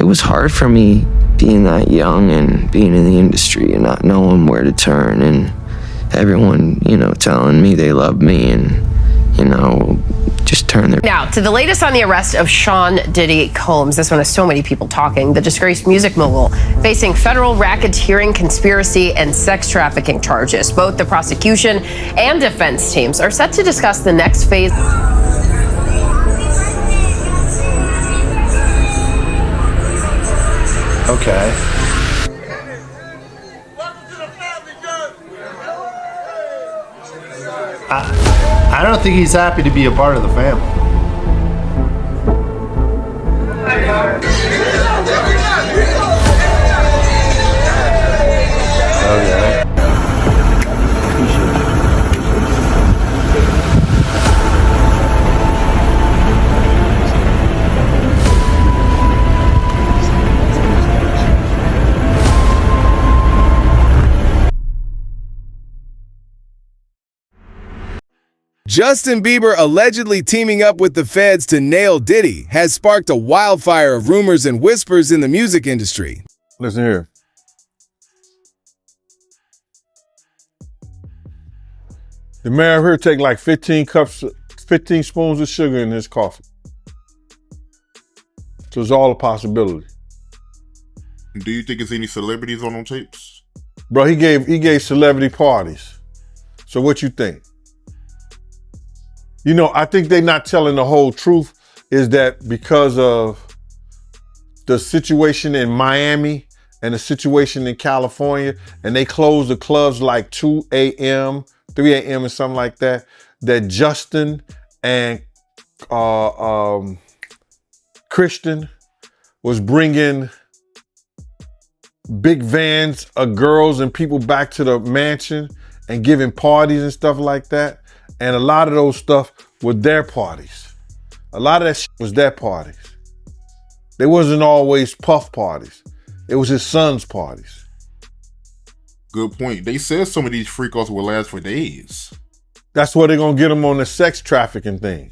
it was hard for me being that young and being in the industry and not knowing where to turn, and everyone, you know, telling me they love me and, you know, just turn their... Now, to the latest on the arrest of Sean Diddy Combs. This one has so many people talking. The disgraced music mogul facing federal racketeering, conspiracy, and sex trafficking charges. Both the prosecution and defense teams are set to discuss the next phase. Okay. I don't think he's happy to be a part of the family. Okay. Justin Bieber allegedly teaming up with the feds to nail Diddy has sparked a wildfire of rumors and whispers in the music industry. Listen here. The mayor here take like 15 spoons of sugar in his coffee. So it's all a possibility. Do you think there's any celebrities on them tapes? Bro, he gave celebrity parties. So what you think? You know, I think they're not telling the whole truth, is that because of the situation in Miami and the situation in California, and they closed the clubs like 2 a.m., 3 a.m. or something like that, that Justin and Christian was bringing big vans of girls and people back to the mansion and giving parties and stuff like that. And a lot of those stuff were their parties. A lot of that shit was their parties. They wasn't always Puff parties. It was his son's parties. Good point. They said some of these freak-offs will last for days. That's where they're gonna get him on the sex trafficking thing.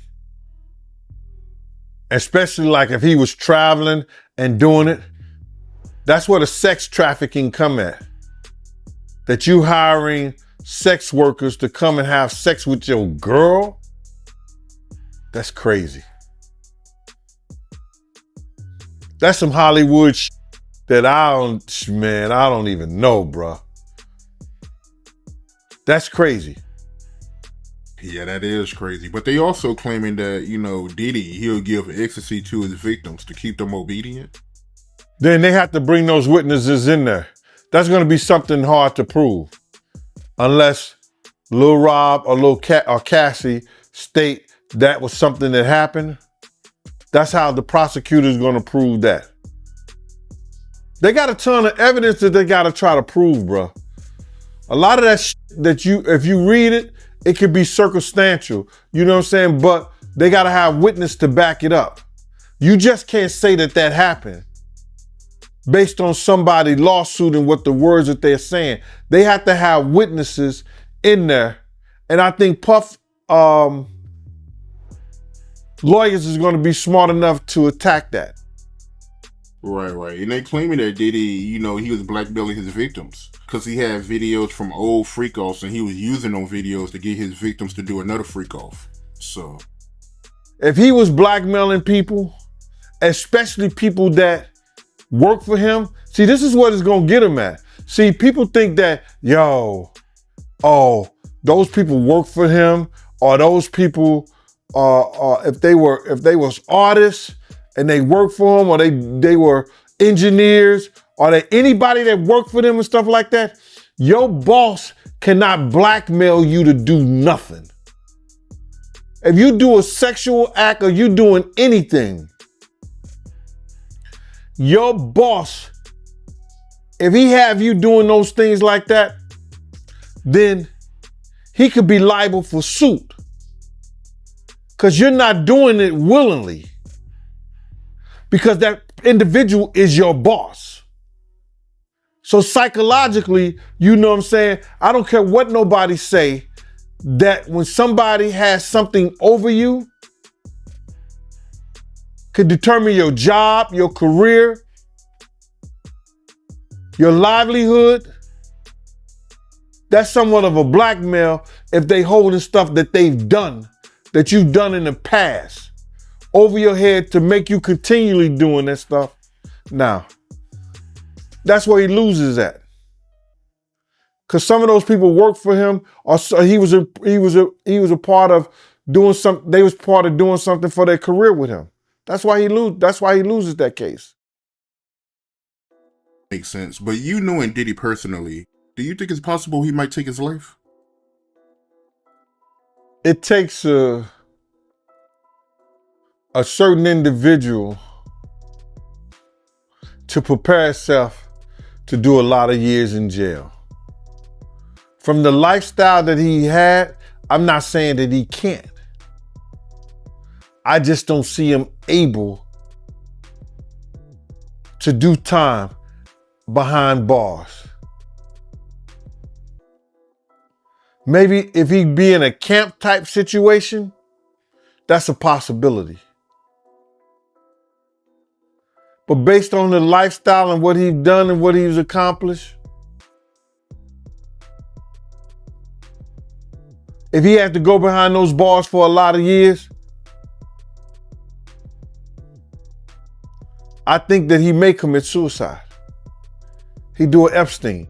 Especially like if he was traveling and doing it. That's where the sex trafficking come at. That you hiring sex workers to come and have sex with your girl? That's crazy. That's some Hollywood shit that I don't even know, bro. That's crazy. Yeah, that is crazy. But they also claiming that, you know, Diddy, he'll give ecstasy to his victims to keep them obedient. Then they have to bring those witnesses in there. That's gonna be something hard to prove. Unless Lil Rob or Lil Cassie state that was something that happened. That's how the prosecutor's gonna prove that. They got a ton of evidence that they gotta try to prove, bro. A lot of that shit that if you read it, it could be circumstantial. You know what I'm saying? But they gotta have witness to back it up. You just can't say that that happened based on somebody's lawsuit and what the words that they're saying. They have to have witnesses in there. And I think Puff lawyers is going to be smart enough to attack that. Right. And they claiming that Diddy, you know, he was blackmailing his victims because he had videos from old freak-offs and he was using those videos to get his victims to do another freak-off. So if he was blackmailing people, especially people that work for him, see, this is what it's going to get him at. See, people think that, those people work for him, or those people, if they was artists and they work for him, or they were engineers, or they anybody that worked for them and stuff like that, your boss cannot blackmail you to do nothing. If you do a sexual act or you doing anything, your boss, if he have you doing those things like that, then he could be liable for suit. Because you're not doing it willingly. Because that individual is your boss. So psychologically, you know what I'm saying? I don't care what nobody say, that when somebody has something over you, could determine your job, your career, Your livelihood, that's somewhat of a blackmail if they holding stuff that they've done, that you've done in the past, over your head to make you continually doing that stuff. Now, that's where he loses at. Cause some of those people worked for him, or he was a part of doing something. They was part of doing something for their career with him. That's why he loses that case. Makes sense. But you knowing Diddy personally, do you think it's possible he might take his life? It takes a certain individual to prepare himself to do a lot of years in jail. From the lifestyle that he had, I'm not saying that he can't. I just don't see him able to do time behind bars. Maybe if he be in a camp type situation, that's a possibility. But based on the lifestyle and what he's done and what he's accomplished, if he had to go behind those bars for a lot of years, I think that he may commit suicide. He do an Epstein.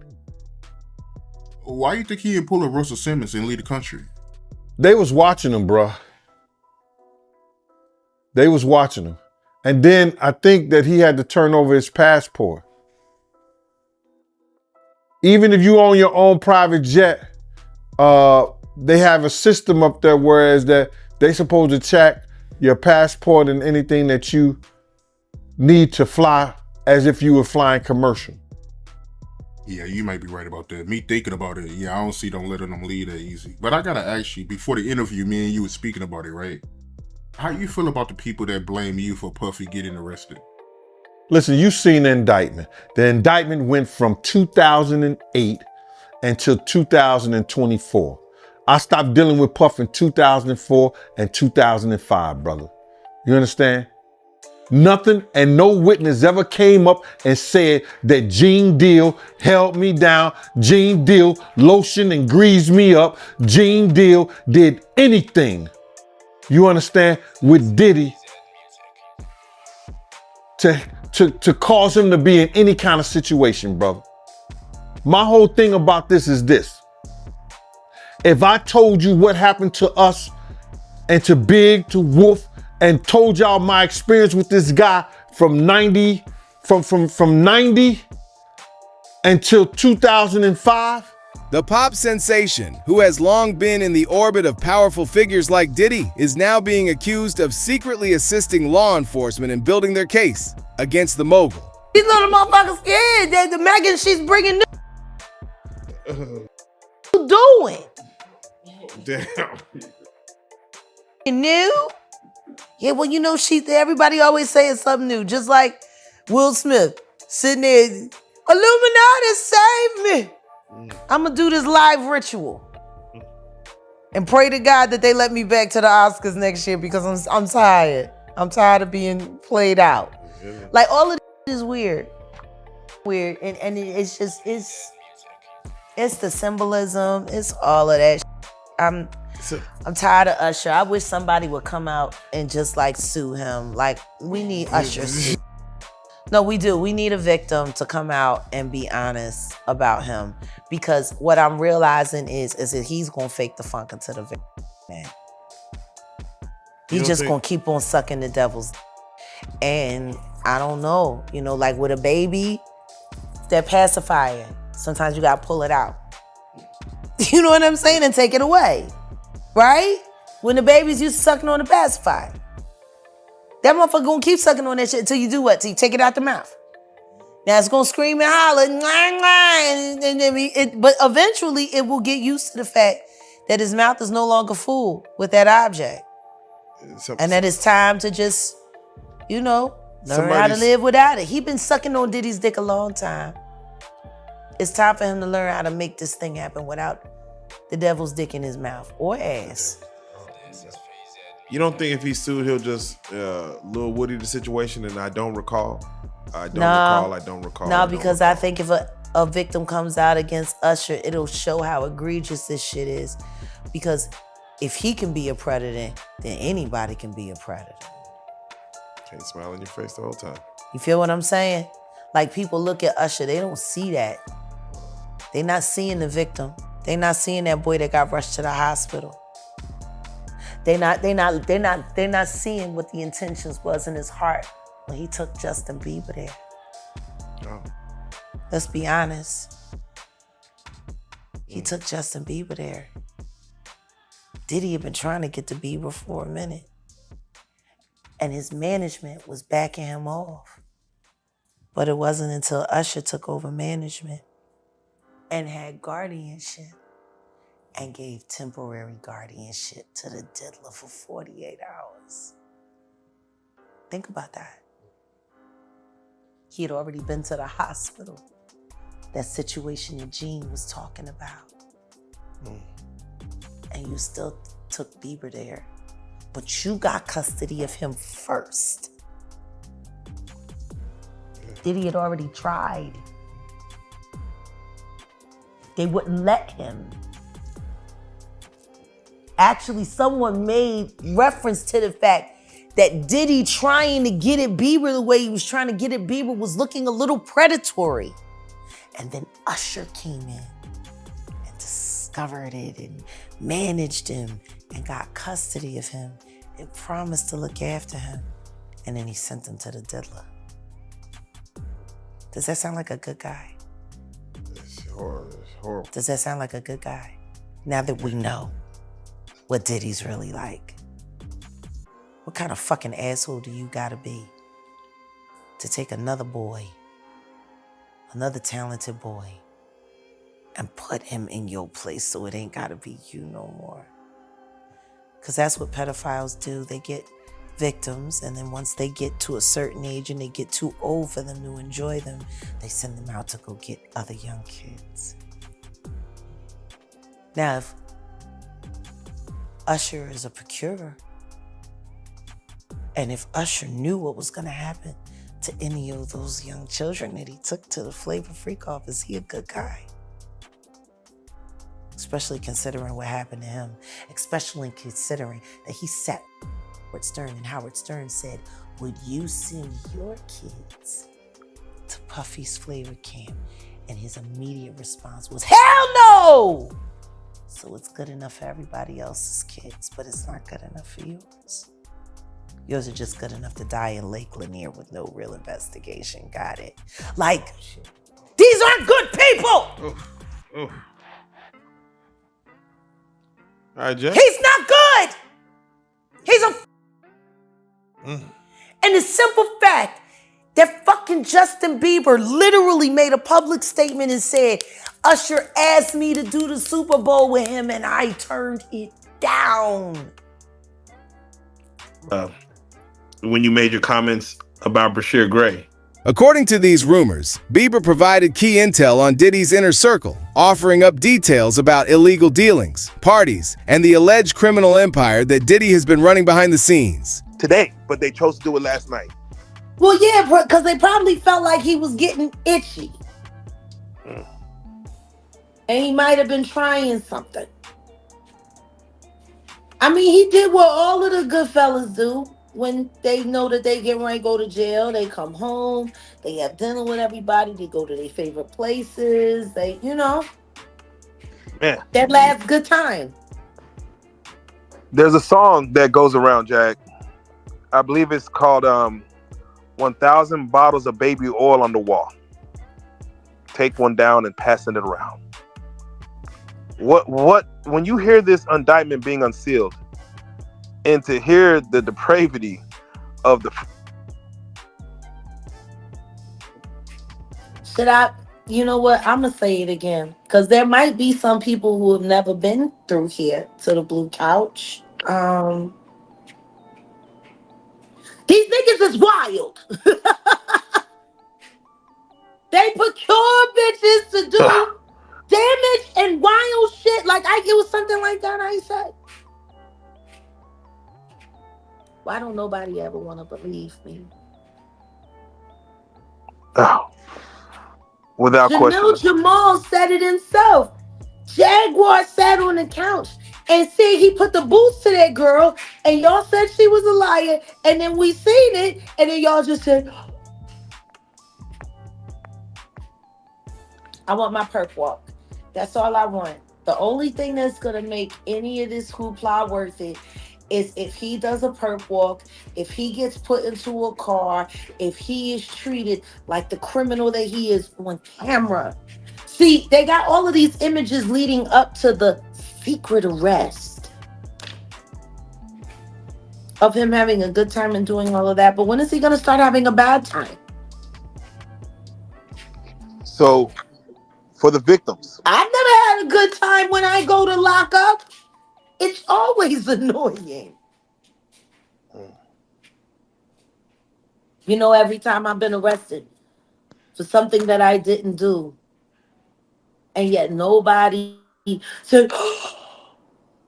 Why you think he didn't pull a Russell Simmons and leave the country? They was watching him, bruh. They was watching him. And then I think that he had to turn over his passport. Even if you own your own private jet, they have a system up there whereas that they supposed to check your passport and anything that you need to fly as if you were flying commercial. Yeah, you might be right about that. Me thinking about it, yeah, I don't see them letting them leave that easy. But I gotta ask you, before the interview, me and you were speaking about it, right? How you feel about the people that blame you for Puffy getting arrested? Listen, you've seen the indictment. The indictment went from 2008 until 2024. I stopped dealing with Puff in 2004 and 2005, brother. You understand? Nothing and no witness ever came up and said that Gene Deal held me down. Gene Deal lotioned and greased me up. Gene Deal did anything, you understand, with Diddy to cause him to be in any kind of situation, brother. My whole thing about this is this. If I told you what happened to us and to Big, to Wolf, and told y'all my experience with this guy from 90 until 2005. The pop sensation, who has long been in the orbit of powerful figures like Diddy, is now being accused of secretly assisting law enforcement in building their case against the mogul. These little motherfuckers scared. The Megan, she's bringing new. What you doing? Damn. New? Yeah, well, you know, everybody always saying something new. Just like Will Smith sitting there, Illuminati, save me. I'm gonna do this live ritual and pray to God that they let me back to the Oscars next year because I'm tired. I'm tired of being played out. Like all of this is weird, and it's just it's the symbolism. It's all of that. I'm tired of Usher. I wish somebody would come out and just like sue him. Like we need Usher. No, we do. We need a victim to come out and be honest about him. Because what I'm realizing is that he's gonna fake the funk into the victim, man. He's just gonna keep on sucking the devil's. And I don't know, like with a baby, that pacifier, sometimes you gotta pull it out. You know what I'm saying? And take it away, right? When the baby's used to sucking on the pacifier. That motherfucker gonna keep sucking on that shit until you do what? Till you take it out the mouth. Now it's gonna scream and holler, but eventually it will get used to the fact that his mouth is no longer full with that object. And that it's time to just, learn how to live without it. He been sucking on Diddy's dick a long time. It's time for him to learn how to make this thing happen without the devil's dick in his mouth or ass. You don't think if he sued, he'll just Lil Woody the situation? And I don't recall. I don't recall. No, because I think a victim comes out against Usher, it'll show how egregious this shit is. Because if he can be a predator, then anybody can be a predator. Can't smile in your face the whole time. You feel what I'm saying? Like, people look at Usher, they don't see that. They not seeing the victim. They not seeing that boy that got rushed to the hospital. They not seeing what the intentions was in his heart when he took Justin Bieber there. Oh. Let's be honest. He took Justin Bieber there. Diddy had been trying to get to Bieber for a minute. And his management was backing him off. But it wasn't until Usher took over management and had guardianship and gave temporary guardianship to the diddler for 48 hours. Think about that. He had already been to the hospital. That situation that Gene was talking about. And you still took Bieber there. But you got custody of him first. Diddy had already tried. They wouldn't let him. Actually, someone made reference to the fact that Diddy trying to get at Bieber the way he was trying to get at Bieber was looking a little predatory. And then Usher came in and discovered it and managed him and got custody of him and promised to look after him. And then he sent him to the diddler. Does that sound like a good guy? It's horrible. Does that sound like a good guy? Now that we know what Diddy's really like. What kind of fucking asshole do you gotta be to take another boy, another talented boy, and put him in your place so it ain't gotta be you no more? Because that's what pedophiles do. They get victims, and then once they get to a certain age and they get too old for them to enjoy them, they send them out to go get other young kids. Now, if Usher is a procurer, and if Usher knew what was gonna happen to any of those young children that he took to the Flavor Freak off, is he a good guy? Especially considering what happened to him, especially considering that he sat Howard Stern, and Howard Stern said, would you send your kids to Puffy's Flavor Camp? And his immediate response was, hell no! So it's good enough for everybody else's kids, but it's not good enough for yours. Yours are just good enough to die in Lake Lanier with no real investigation. Got it? Like, these aren't good people! Oof. Oof. All right, Jeff. He's not good! He's a And the simple fact that fucking Justin Bieber literally made a public statement and said, Usher asked me to do the Super Bowl with him and I turned it down. When you made your comments about Bashir Gray. According to these rumors, Bieber provided key intel on Diddy's inner circle, offering up details about illegal dealings, parties, and the alleged criminal empire that Diddy has been running behind the scenes. Today, but they chose to do it last night. Well, yeah, because they probably felt like he was getting itchy. And he might have been trying something. I mean, he did what all of the good fellas do. When they know that they get ready to go to jail, they come home, they have dinner with everybody, they go to their favorite places, they, Man, that last good time. there's a song that goes around, Jack. I believe it's called 1,000 bottles of baby oil on the wall. Take one down and passing it around. What when you hear this indictment being unsealed, and to hear the depravity of the... Should I, you know what, I'm going to say it again. Because there might be some people who have never been through here to the blue couch. These niggas is wild. They procure bitches to do damage and wild shit. Like, it was something like that I said. Why don't nobody ever want to believe me? Oh. Without question. Jamil Jamal said it himself. Jaguar sat on the couch and said he put the boots to that girl, and y'all said she was a liar, and then we seen it, and then y'all just said, I want my perp walk. That's all I want. The only thing that's gonna make any of this hoopla worth it is if he does a perp walk, if he gets put into a car, if he is treated like the criminal that he is on camera. See, they got all of these images leading up to the secret arrest of him having a good time and doing all of that. But when is he gonna start having a bad time? So, for the victims, I've never had a good time when I go to lock up. It's always annoying. You know, every time I've been arrested for something that I didn't do, and yet nobody said,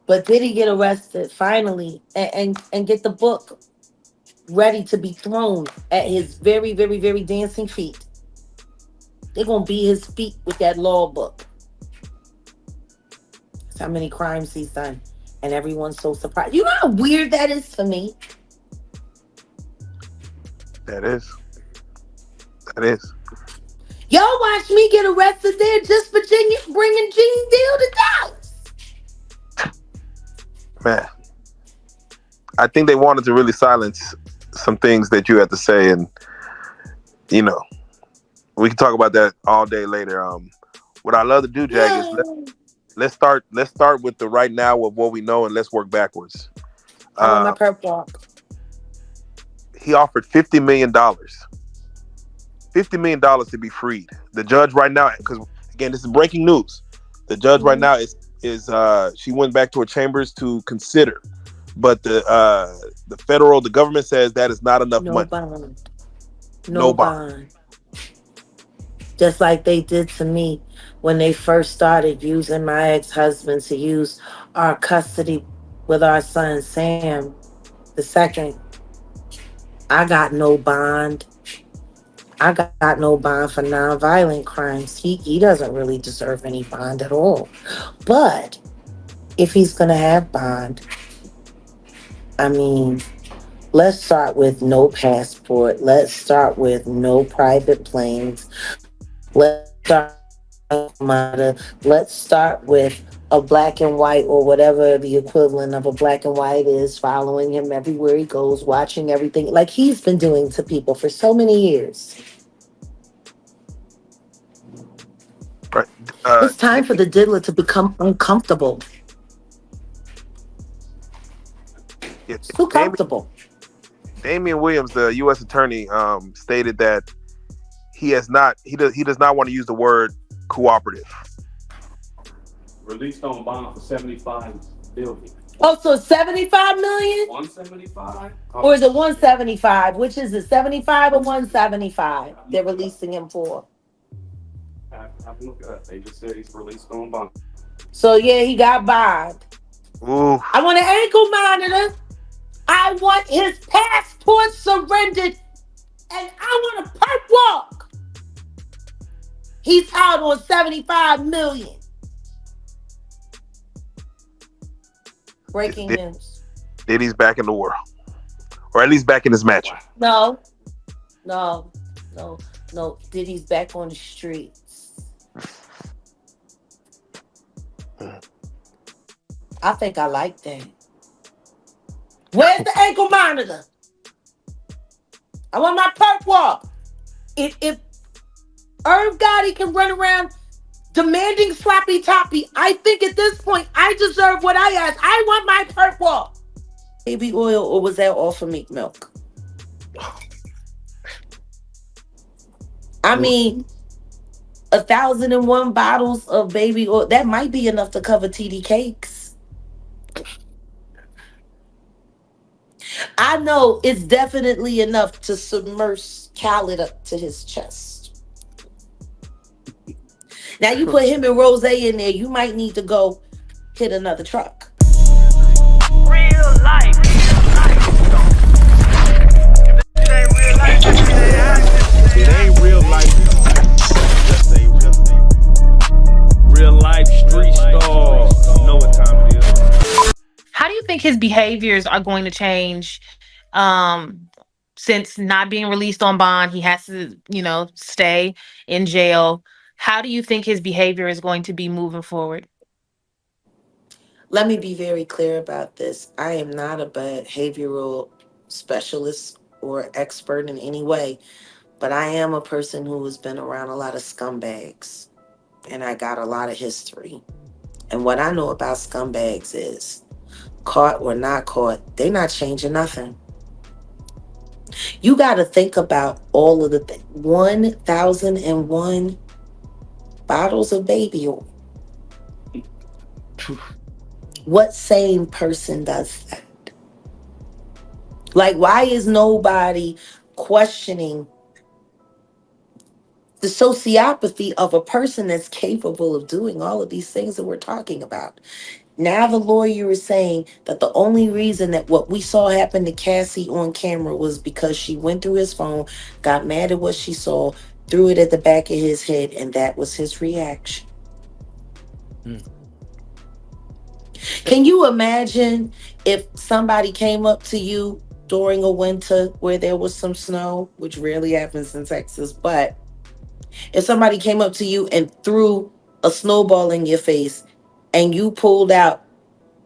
but did he get arrested finally and get the book ready to be thrown at his very, very, very dancing feet? They're going to beat his feet with that law book. That's how many crimes he's done. And everyone's so surprised. You know how weird that is for me? that is. That is. Y'all watch me get arrested there just Virginia bringing Gene Deal to Dallas. Man. I think they wanted to really silence some things that you had to say, and you know, we can talk about that all day later. What I love to do, Jag, is let's start with the right now of what we know, and let's work backwards. I want my perp walk. He offered $50 million. $50 million to be freed. The judge right now, because again, this is breaking news. The judge right now is she went back to her chambers to consider, but the government says that is not enough money. Bond. No bond. Just like they did to me when they first started using my ex-husband to use our custody with our son Sam the second. I got no bond. I got no bond for nonviolent crimes. He doesn't really deserve any bond at all. But if he's gonna have bond, I mean, let's start with no passport. Let's start with no private planes. Let's start with a black and white, or whatever the equivalent of a black and white is, following him everywhere he goes, watching everything like he's been doing to people for so many years. Right. It's time for the diddler to become uncomfortable. It's too comfortable. Damian Williams, the U.S. attorney, stated that he does not want to use the word cooperative. Released on bond for $75 billion. Oh, so 75 million? 175? Or is it 175? Which is it, 75 or 175 they're releasing him for? Have a look at that. They just said he's released on bond. So yeah, he got bond. Ooh. I want an ankle monitor. I want his passport surrendered. And I want a perp walk. He's out on 75 million. Breaking news. Diddy's back in the world. Or at least back in his mansion. No. Diddy's back on the streets. I think I like that. Where's the ankle monitor? I want my perp walk. If Irv Gotti can run around demanding sloppy toppy, I think at this point I deserve what I asked. I want my perp walk. Baby oil, or was that all for Meek Milk? I mean, 1,001 bottles of baby oil, that might be enough to cover TD cakes. I know it's definitely enough to submerge Khaled up to his chest. Now you put him and Rose in there, you might need to go hit another truck. Real life. It ain't real life. Just ain't think his behaviors are going to change? Since not being released on bond, he has to, stay in jail. How do you think his behavior is going to be moving forward? Let me be very clear about this. I am not a behavioral specialist or expert in any way, but I am a person who has been around a lot of scumbags and I got a lot of history. And what I know about scumbags is caught or not caught, they're not changing nothing. You got to think about all of the 1,001 bottles of baby oil. What sane person does that? Like, why is nobody questioning the sociopathy of a person that's capable of doing all of these things that we're talking about? Now the lawyer is saying that the only reason that what we saw happen to Cassie on camera was because she went through his phone, got mad at what she saw, threw it at the back of his head, and that was his reaction. Can you imagine if somebody came up to you during a winter where there was some snow, which rarely happens in Texas, but if somebody came up to you and threw a snowball in your face and you pulled out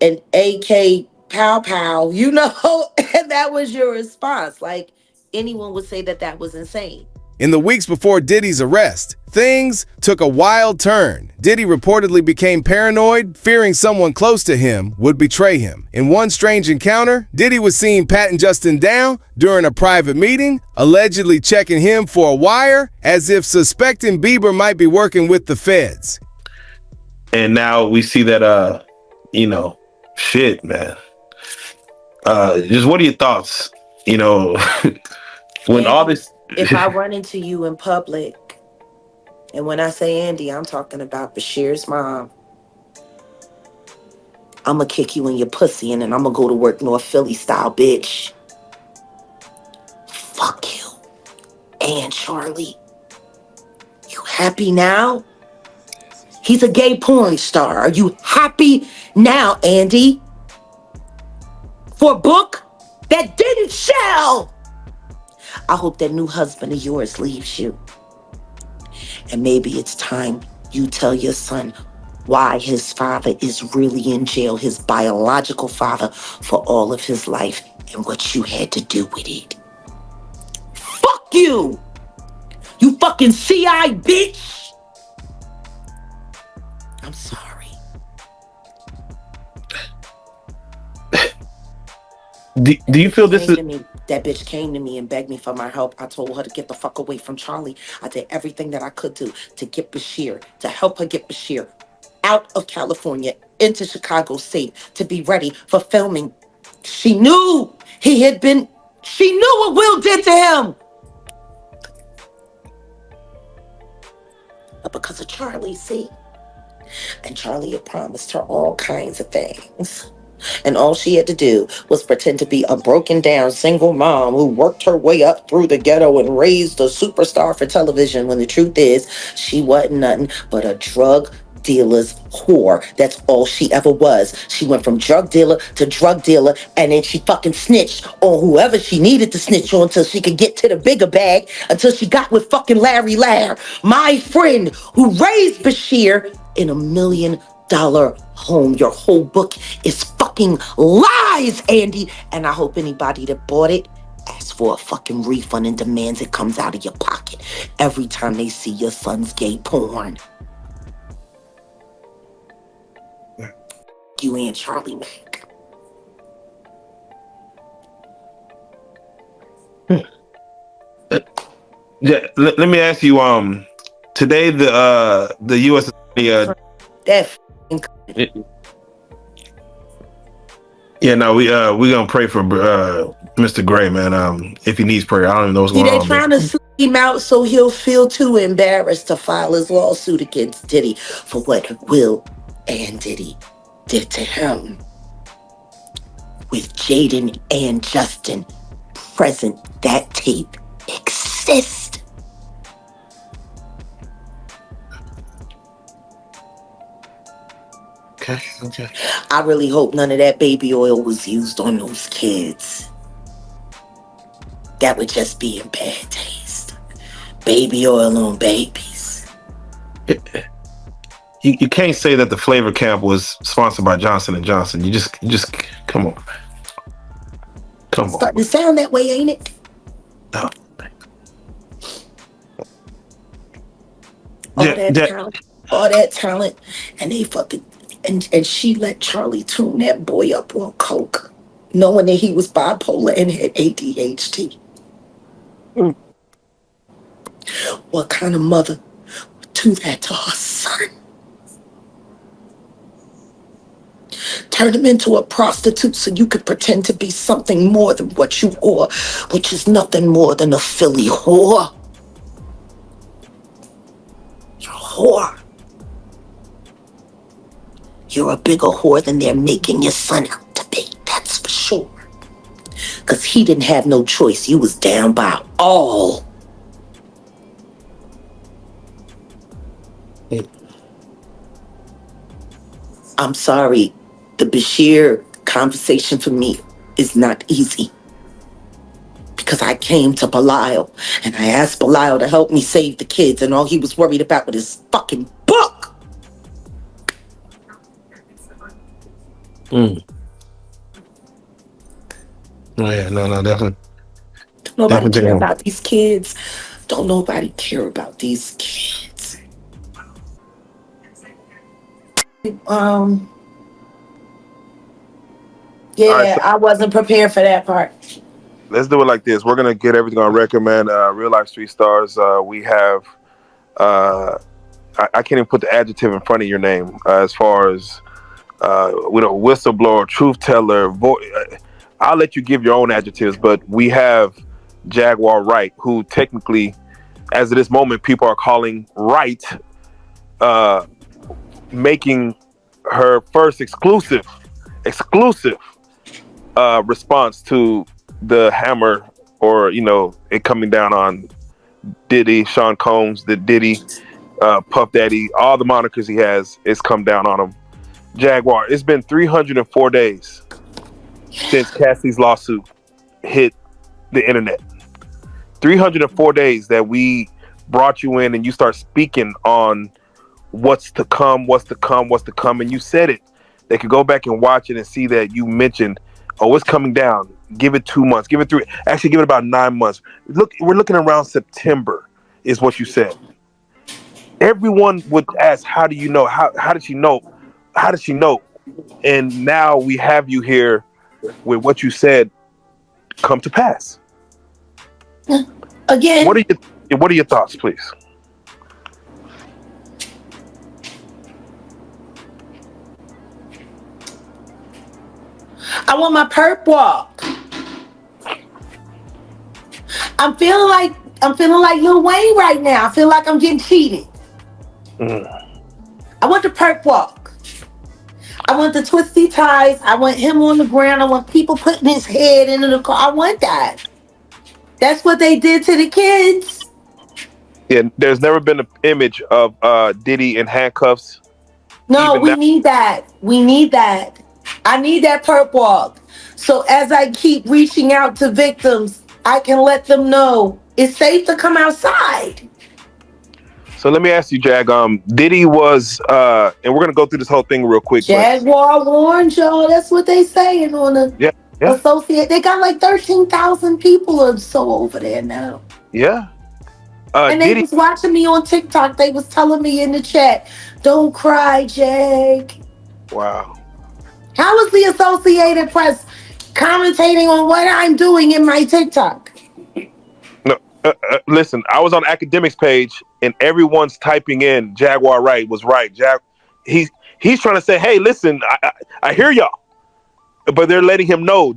an AK pow pow, and that was your response? Like, anyone would say that that was insane. In the weeks before Diddy's arrest, things took a wild turn. Diddy reportedly became paranoid, fearing someone close to him would betray him. In one strange encounter, Diddy was seen patting Justin down during a private meeting, allegedly checking him for a wire, as if suspecting Bieber might be working with the feds. And now we see that, shit, man. Just what are your thoughts? When all this... If I run into you in public, and when I say Andy, I'm talking about Bashir's mom, I'm going to kick you in your pussy and then I'm going to go to work North Philly style, bitch. Fuck you. And Charlie, you happy now? He's a gay porn star. Are you happy now, Andy? For a book that didn't sell? I hope that new husband of yours leaves you. And maybe it's time you tell your son why his father is really in jail, his biological father, for all of his life and what you had to do with it. Fuck you! You fucking CI bitch! I'm sorry. Do you feel this is... That bitch came to me and begged me for my help. I told her to get the fuck away from Charlie. I did everything that I could do to get Bashir, to help her get Bashir out of California into Chicago safe, to be ready for filming. She knew she knew what Will did to him. But because of Charlie, see? And Charlie had promised her all kinds of things. And all she had to do was pretend to be a broken down single mom who worked her way up through the ghetto and raised a superstar for television, when the truth is she wasn't nothing but a drug dealer's whore. That's all she ever was. She went from drug dealer to drug dealer, and then she fucking snitched on whoever she needed to snitch on until she could get to the bigger bag, until she got with fucking Larry Lair, my friend who raised Bashir in $1 million home. Your whole book is fucking lies, Andy. And I hope anybody that bought it asks for a fucking refund and demands it comes out of your pocket every time they see your son's gay porn. You and Charlie Mack. Yeah, let me ask you. Today the U.S. That yeah, no, we gonna pray for Mr. Gray, man. If he needs prayer, I don't even know what's going on. They're trying to sleep him out so he'll feel too embarrassed to file his lawsuit against Diddy for what Will and Diddy did to him. With Jaden and Justin present, that tape exists. Okay. I really hope none of that baby oil was used on those kids. That would just be in bad taste. Baby oil on babies. You can't say that the flavor camp was sponsored by Johnson & Johnson. You just come on. Come on. Starting to sound that way, ain't it? No. All that talent, and they fucking and she let Charlie tune that boy up on coke, knowing that he was bipolar and had ADHD. What kind of mother would do that to her son? Turn him into a prostitute so you could pretend to be something more than what you are, which is nothing more than a Philly whore. You're a whore. You're a bigger whore than they're making your son out to be, that's for sure. Because he didn't have no choice. You was down by all. I'm sorry. The Bashir conversation for me is not easy. Because I came to Belial and I asked Belial to help me save the kids, and all he was worried about was his fucking book. Oh yeah, no, definitely. Nobody care about these kids. Don't nobody care about these kids. Yeah, right, so I wasn't prepared for that part. let's do it like this. We're gonna get everything on record, man. Real life street stars. We have. I can't even put the adjective in front of your name as far as whistleblower, truth teller. I'll let you give your own adjectives, but we have Jaguar Wright, who technically, as of this moment, people are calling Wright, making her first exclusive response to the hammer, or it coming down on Diddy, Sean Combs, the Diddy, Puff Daddy, all the monikers he has, it's come down on him. Jaguar, it's been 304 days since Cassie's lawsuit hit the internet. 304 days that we brought you in and you start speaking on what's to come, and you said it. They could go back and watch it and see that you mentioned, it's coming down. Give it 2 months. Give it 3. Actually, give it about 9 months. Look, we're looking around September, is what you said. Everyone would ask, how do you know? How did she know? How did she know? And now we have you here with what you said come to pass. Again. What are your thoughts, please? I want my perp walk. I'm feeling like Lil Wayne right now. I feel like I'm getting cheated. I want the perp walk. I want the twisty ties. I want him on the ground. I want people putting his head into the car. I want that. That's what they did to the kids. Yeah, there's never been an image of Diddy in handcuffs. No, we need that. We need that. I need that perp walk. So as I keep reaching out to victims, I can let them know it's safe to come outside. So let me ask you, Jag. Diddy was, and we're gonna go through this whole thing real quick. Jaguar warned y'all. That's what they saying on the associate. They got like 13,000 people or so over there now. Yeah. And they was watching me on TikTok. They was telling me in the chat, "Don't cry, Jag." Wow. How is the Associated Press commentating on what I'm doing in my TikTok? No, listen. I was on Academics page, and everyone's typing in Jaguar Wright was right. He's trying to say, "Hey, listen, I hear y'all," but they're letting him know.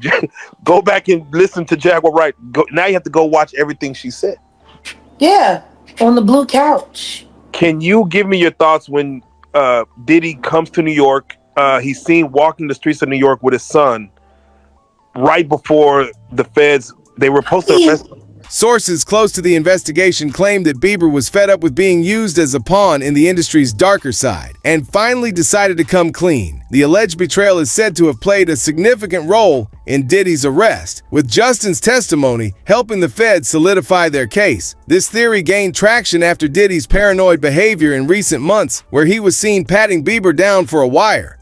Go back and listen to Jaguar Wright. Now you have to go watch everything she said. Yeah, on the blue couch. Can you give me your thoughts when Diddy comes to New York? He's seen walking the streets of New York with his son right before the feds. They were supposed to arrest him. Sources close to the investigation claim that Bieber was fed up with being used as a pawn in the industry's darker side and finally decided to come clean. The alleged betrayal is said to have played a significant role in Diddy's arrest, with Justin's testimony helping the feds solidify their case. This theory gained traction after Diddy's paranoid behavior in recent months, where he was seen patting Bieber down for a wire.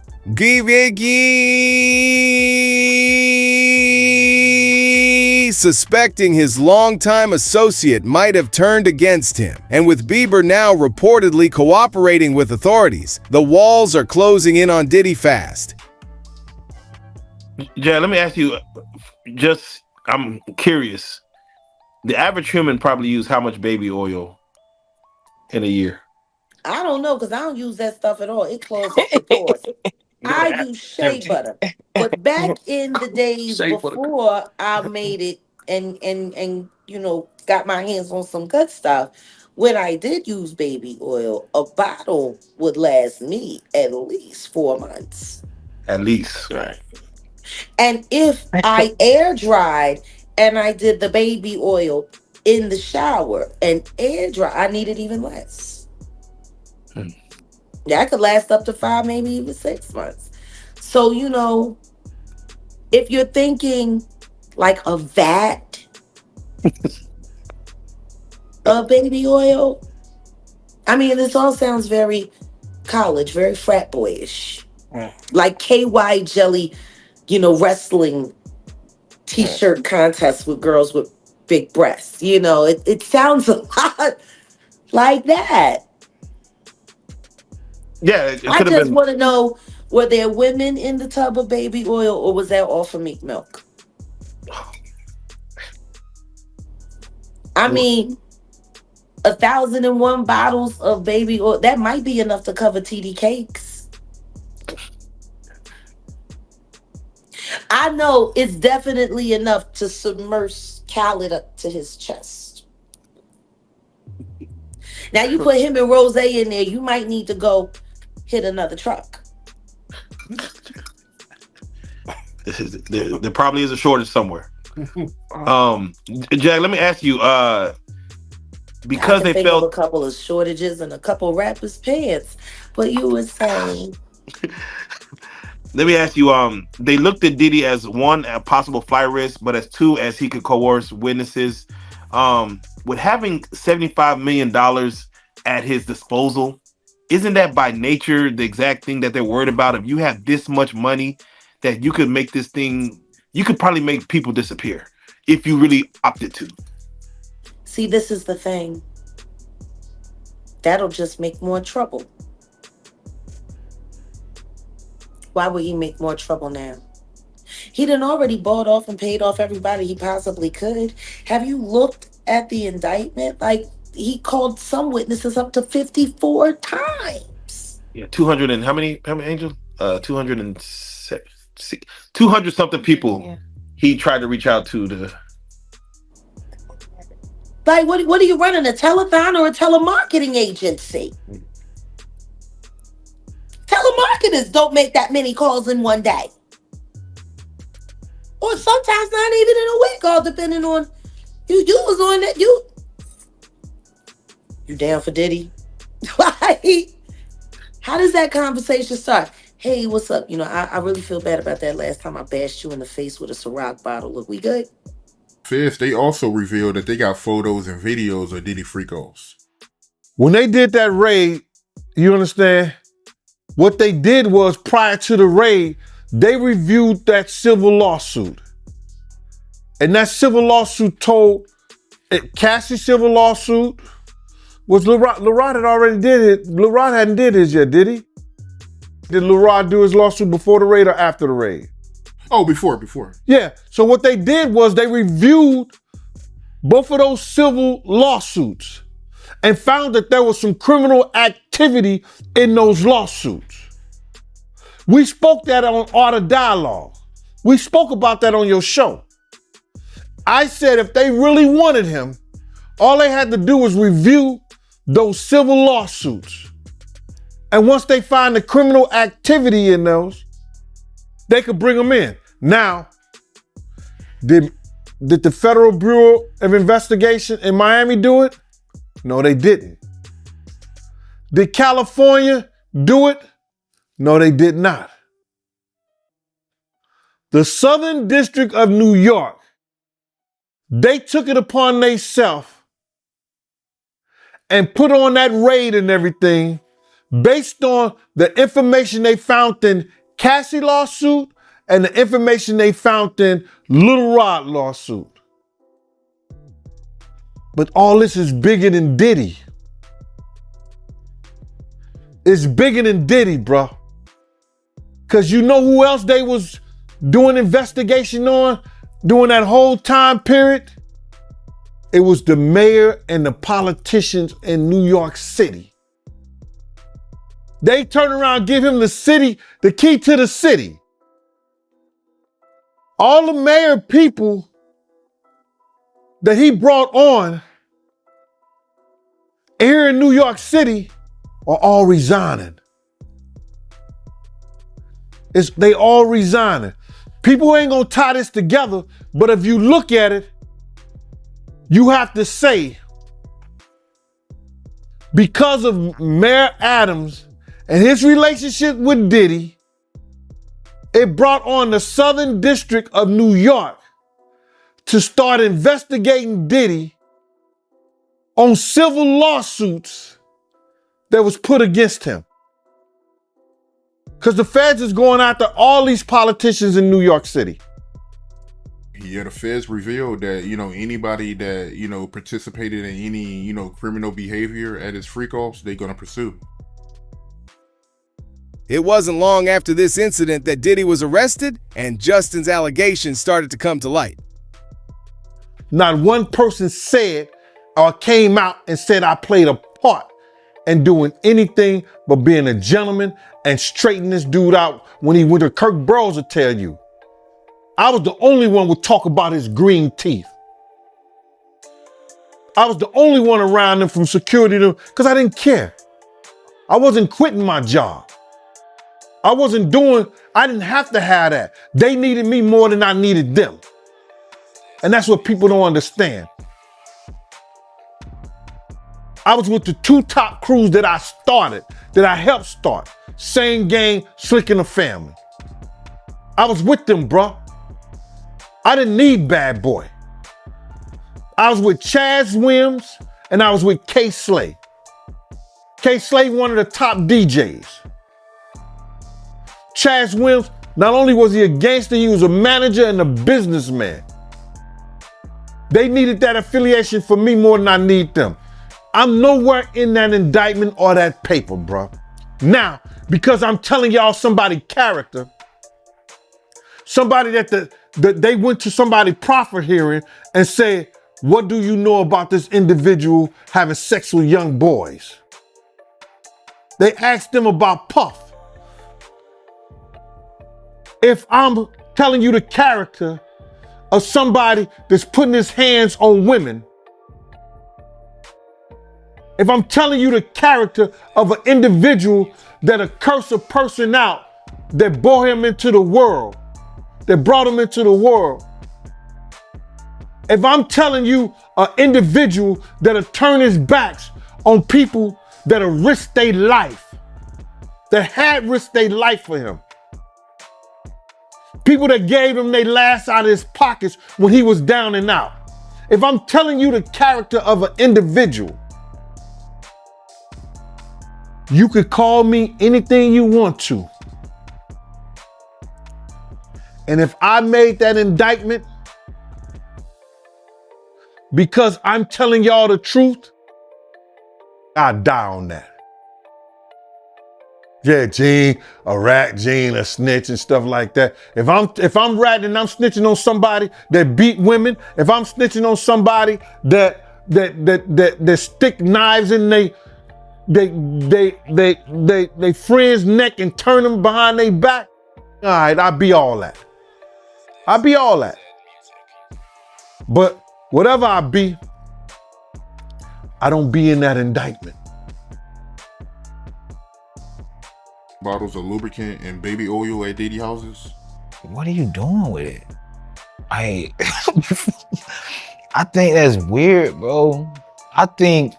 Suspecting his longtime associate might have turned against him. And with Bieber now reportedly cooperating with authorities, the walls are closing in on Diddy fast. Yeah, let me ask you, I'm curious. The average human probably use how much baby oil in a year? I don't know, because I don't use that stuff at all. It clogs up the pores. I use shea butter. But back in the days before I made it and got my hands on some good stuff, when I did use baby oil, a bottle would last me at least 4 months. At least, right. And if I air dried and I did the baby oil in the shower and air dry, I needed even less. Yeah, I could last up to 5, maybe even 6 months. So, if you're thinking like a vat of baby oil, I mean, this all sounds very college, very frat boyish. Like KY jelly, wrestling t-shirt contests with girls with big breasts. It sounds a lot like that. Yeah, I just want to know, were there women in the tub of baby oil, or was that all for meat milk? I mean, 1,001 bottles of baby oil, that might be enough to cover TD cakes. I know it's definitely enough to submerge Khaled up to his chest. Now you put him and Rose in there, you might need to go hit another truck. There probably is a shortage somewhere. Jack, let me ask you, because they felt a couple of shortages and a couple rappers' pants, but you were saying. Let me ask you, they looked at Diddy as one, a possible flight risk, but as two, as he could coerce witnesses. With having $75 million at his disposal, isn't that by nature the exact thing that they're worried about? If you have this much money, that you could make this thing, you could probably make people disappear if you really opted to. See, this is the thing. That'll just make more trouble. Why would he make more trouble now? He done already bought off and paid off everybody he possibly could. Have you looked at the indictment? Like, he called some witnesses up to 54 times. Yeah, 200 and how many angels? 200 something people he tried to reach out to. Like, what are you running, a telethon or a telemarketing agency? Telemarketers don't make that many calls in one day. Or sometimes not even in a week, all depending on you was on that. You down for Diddy? Like, how does that conversation start? Hey, what's up? I really feel bad about that last time I bashed you in the face with a Ciroc bottle. Look, we good? Feds, they also revealed that they got photos and videos of Diddy freakos. When they did that raid, you understand? What they did was, prior to the raid, they reviewed that civil lawsuit. And that civil lawsuit told, Cassie's civil lawsuit was LeRod had already did it. LeRod hadn't did his yet, did he? Did LeRod do his lawsuit before the raid or after the raid? Oh, before. Yeah, so what they did was they reviewed both of those civil lawsuits and found that there was some criminal activity in those lawsuits. We spoke that on Art of Dialogue. We spoke about that on your show. I said if they really wanted him, all they had to do was review those civil lawsuits. And once they find the criminal activity in those, they could bring him in. Now, did Did the Federal Bureau of Investigation in Miami do it? No, they didn't. Did California do it? No, they did not. The Southern District of New York, they took it upon themselves and put on that raid and everything based on the information they found in Cassie lawsuit and the information they found in Little Rod lawsuit. But all this is bigger than Diddy. It's bigger than Diddy, bro. Cause you know who else they was doing investigation on during that whole time period? It was the mayor and the politicians in New York City. They turn around, give him the key to the city. All the mayor people that he brought on here in New York City are all resigning. They all resigning. People ain't gonna tie this together, but if you look at it, you have to say, because of Mayor Adams and his relationship with Diddy, it brought on the Southern District of New York to start investigating Diddy on civil lawsuits that was put against him. Because the feds is going after all these politicians in New York City. Yeah, the feds revealed that, anybody that, participated in any, criminal behavior at his freak-offs, they're going to pursue. It wasn't long after this incident that Diddy was arrested and Justin's allegations started to come to light. Not one person said or came out and said I played a part in doing anything but being a gentleman and straightening this dude out when he went to Kirk Burroughs will tell you. I was the only one would talk about his green teeth. I was the only one around him from security because I didn't care. I wasn't quitting my job. I didn't have to have that. They needed me more than I needed them. And that's what people don't understand. I was with the two top crews that I helped start. Same Gang, Slick and the Family. I was with them, bro. I didn't need Bad Boy. I was with Chaz Williams and I was with K Slay. K Slay, one of the top DJs. Chaz Williams, not only was he a gangster, he was a manager and a businessman. They needed that affiliation for me more than I need them. I'm nowhere in that indictment or that paper, bro. Now, because I'm telling y'all somebody's character, somebody that they went to somebody proffer hearing and said, what do you know about this individual having sex with young boys? They asked them about Puff. If I'm telling you the character of somebody that's putting his hands on women, if I'm telling you the character of an individual that'll curse a person out that brought him into the world, if I'm telling you an individual that'll turn his backs on people that'll risk their life, that had risked their life for him, people that gave him their last out of his pockets when he was down and out. If I'm telling you the character of an individual, you could call me anything you want to. And if I made that indictment because I'm telling y'all the truth, I die on that. Yeah, Gene, a rat, Gene, a snitch and stuff like that. If I'm ratting and I'm snitching on somebody that beat women, if I'm snitching on somebody that stick knives in they friend's neck and turn them behind their back, all right, I'll be all that. But whatever I be, I don't be in that indictment. Bottles of lubricant and baby oil at Diddy houses. What are you doing with it? I think that's weird, bro. I think,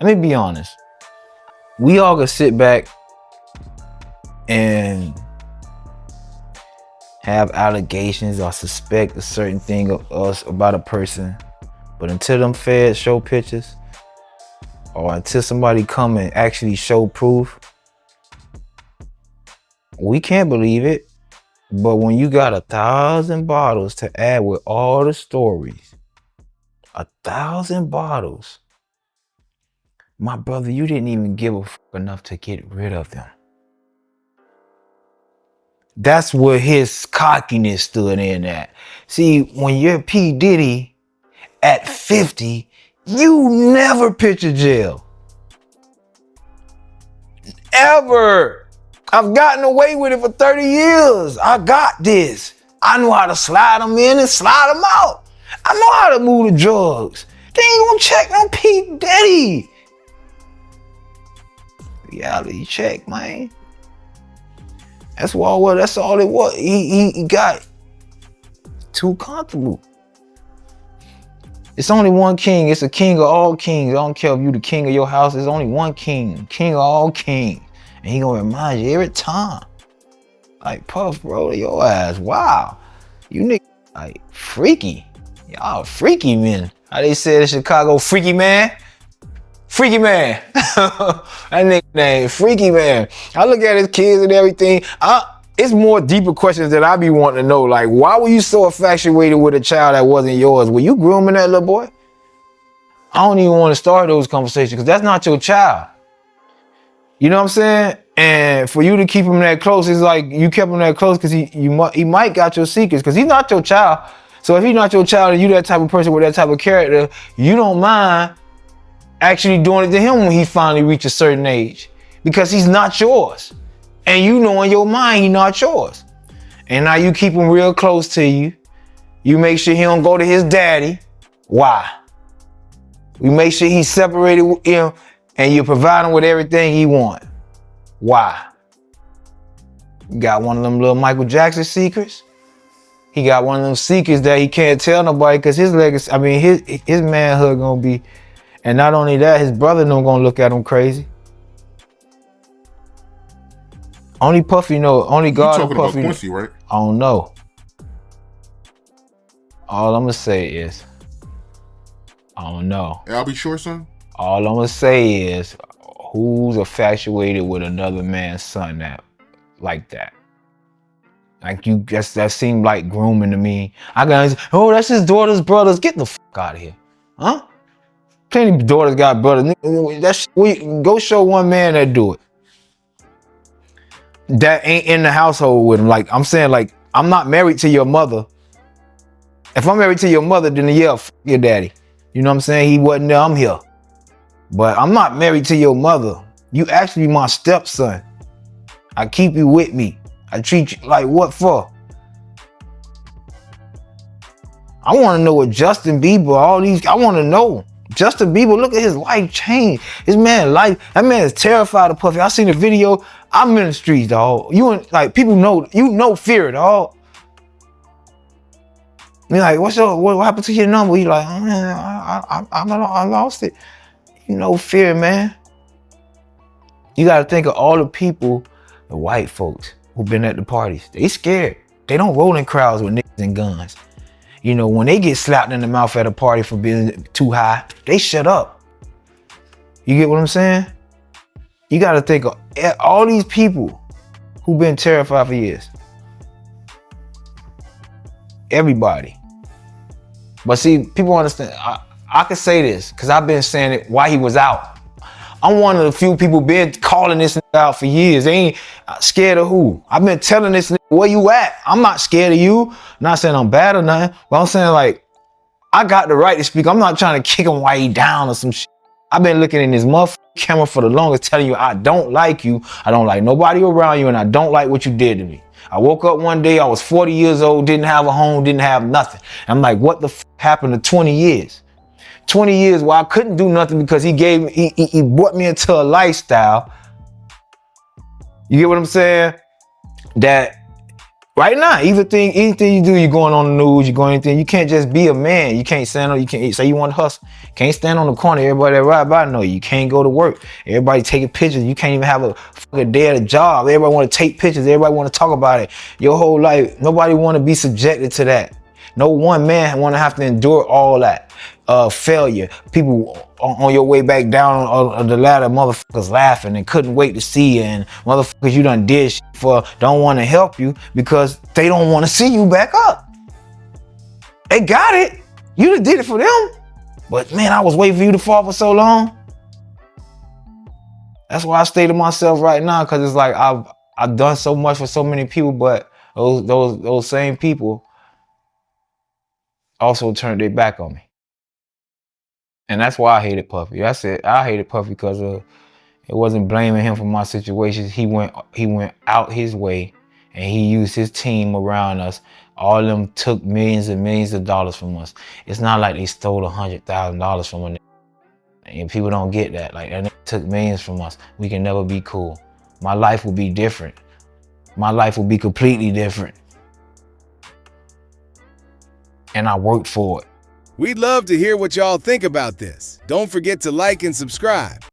let me be honest. We all can sit back and have allegations or suspect a certain thing of us about a person, but until them feds show pictures or until somebody come and actually show proof, we can't believe it. But when you got 1,000 bottles to add with all the stories, 1,000 bottles, my brother, you didn't even give a fuck enough to get rid of them. That's where his cockiness stood in at. See, when you're P. Diddy at 50, you never picture jail. Ever. I've gotten away with it for 30 years. I got this. I know how to slide them in and slide them out. I know how to move the drugs. They ain't gonna check no P. Diddy. Reality check, man. That's all it was. He got too comfortable. It's only one king. It's a king of all kings. I don't care if you the king of your house. There's only one king. King of all kings. And he gonna remind you every time. Like, Puff, bro, your ass, wow. You niggas, like, freaky. Y'all freaky men. How they said in Chicago, freaky man? Freaky man. That nigga name, freaky man. I look at his kids and everything. It's more deeper questions that I be wanting to know. Like, why were you so infatuated with a child that wasn't yours? Were you grooming that little boy? I don't even want to start those conversations because that's not your child. You know what I'm saying? And for you to keep him that close, it's like you kept him that close because he might got your secrets because he's not your child. So if he's not your child and you that type of person with that type of character, you don't mind actually doing it to him when he finally reaches a certain age because he's not yours. And you know in your mind he's not yours. And now you keep him real close to you. You make sure he don't go to his daddy. Why? You make sure he's separated with him and you provide him with everything he wants. Why? You got one of them little Michael Jackson secrets. He got one of them secrets that he can't tell nobody because his legacy, his manhood gonna be, and not only that, his brother no gonna look at him crazy. Only Puffy know, only God and Puffy. You talking about Quincy, right? I don't know. All I'm gonna say is, I don't know. I'll be sure, son. All I'm gonna say is, who's infatuated with another man's son like that? Like that seemed like grooming to me. I got, that's his daughter's brothers. Get the fuck out of here, huh? Plenty of daughters got brothers. Go show one man that do it. That ain't in the household with him. Like I'm saying, like I'm not married to your mother. If I'm married to your mother, then yeah, fuck your daddy. You know what I'm saying? He wasn't there. I'm here. But I'm not married to your mother. You actually my stepson. I keep you with me. I treat you like what for? I want to know what Justin Bieber, I want to know. Justin Bieber, look at his life change. His man life, that man is terrified of Puffy. I seen the video. I'm in the streets, dog. People know, fear, dog. You're like, what happened to your number? You like, oh, man, I lost it. Fear, man. You got to think of all the people, the white folks who've been at the parties. They scared. They don't roll in crowds with niggas and guns. When they get slapped in the mouth at a party for being too high, they shut up. You get what I'm saying? You got to think of all these people who've been terrified for years. Everybody. But see, people understand. I can say this because I've been saying it while he was out. I'm one of the few people been calling this out for years. They ain't scared of who. I've been telling this nigga, where you at? I'm not scared of you. Not saying I'm bad or nothing, but I'm saying like, I got the right to speak. I'm not trying to kick him while he down or some shit. I've been looking in his motherfucking camera for the longest telling you I don't like you. I don't like nobody around you and I don't like what you did to me. I woke up one day, I was 40 years old, didn't have a home, didn't have nothing. I'm like, what the f happened to 20 years? 20 years where I couldn't do nothing because he brought me into a lifestyle. You get what I'm saying? That Right now, anything you do, you're going on the news, you're going anything. You can't just be a man. You can't stand on. You can't say you want to hustle. Can't stand on the corner. Everybody that ride by know you. Can't go to work. Everybody taking pictures. You can't even have a fucking day at a job. Everybody want to take pictures. Everybody want to talk about it. Your whole life, nobody want to be subjected to that. No one man want to have to endure all that failure. People on your way back down on the ladder, motherfuckers laughing and couldn't wait to see you, and motherfuckers you done did shit for don't want to help you because they don't want to see you back up. They got it. You done did it for them. But man, I was waiting for you to fall for so long. That's why I stay to myself right now, because it's like I've done so much for so many people, but those same people also turned their back on me. And that's why I hated Puffy. I said I hated Puffy because it wasn't blaming him for my situations. He went out his way and he used his team around us. All of them took millions and millions of dollars from us. It's not like they stole $100,000 from a nigga. And people don't get that. Like, that nigga took millions from us. We can never be cool. My life will be different. My life will be completely different. And I worked for it. We'd love to hear what y'all think about this. Don't forget to like and subscribe.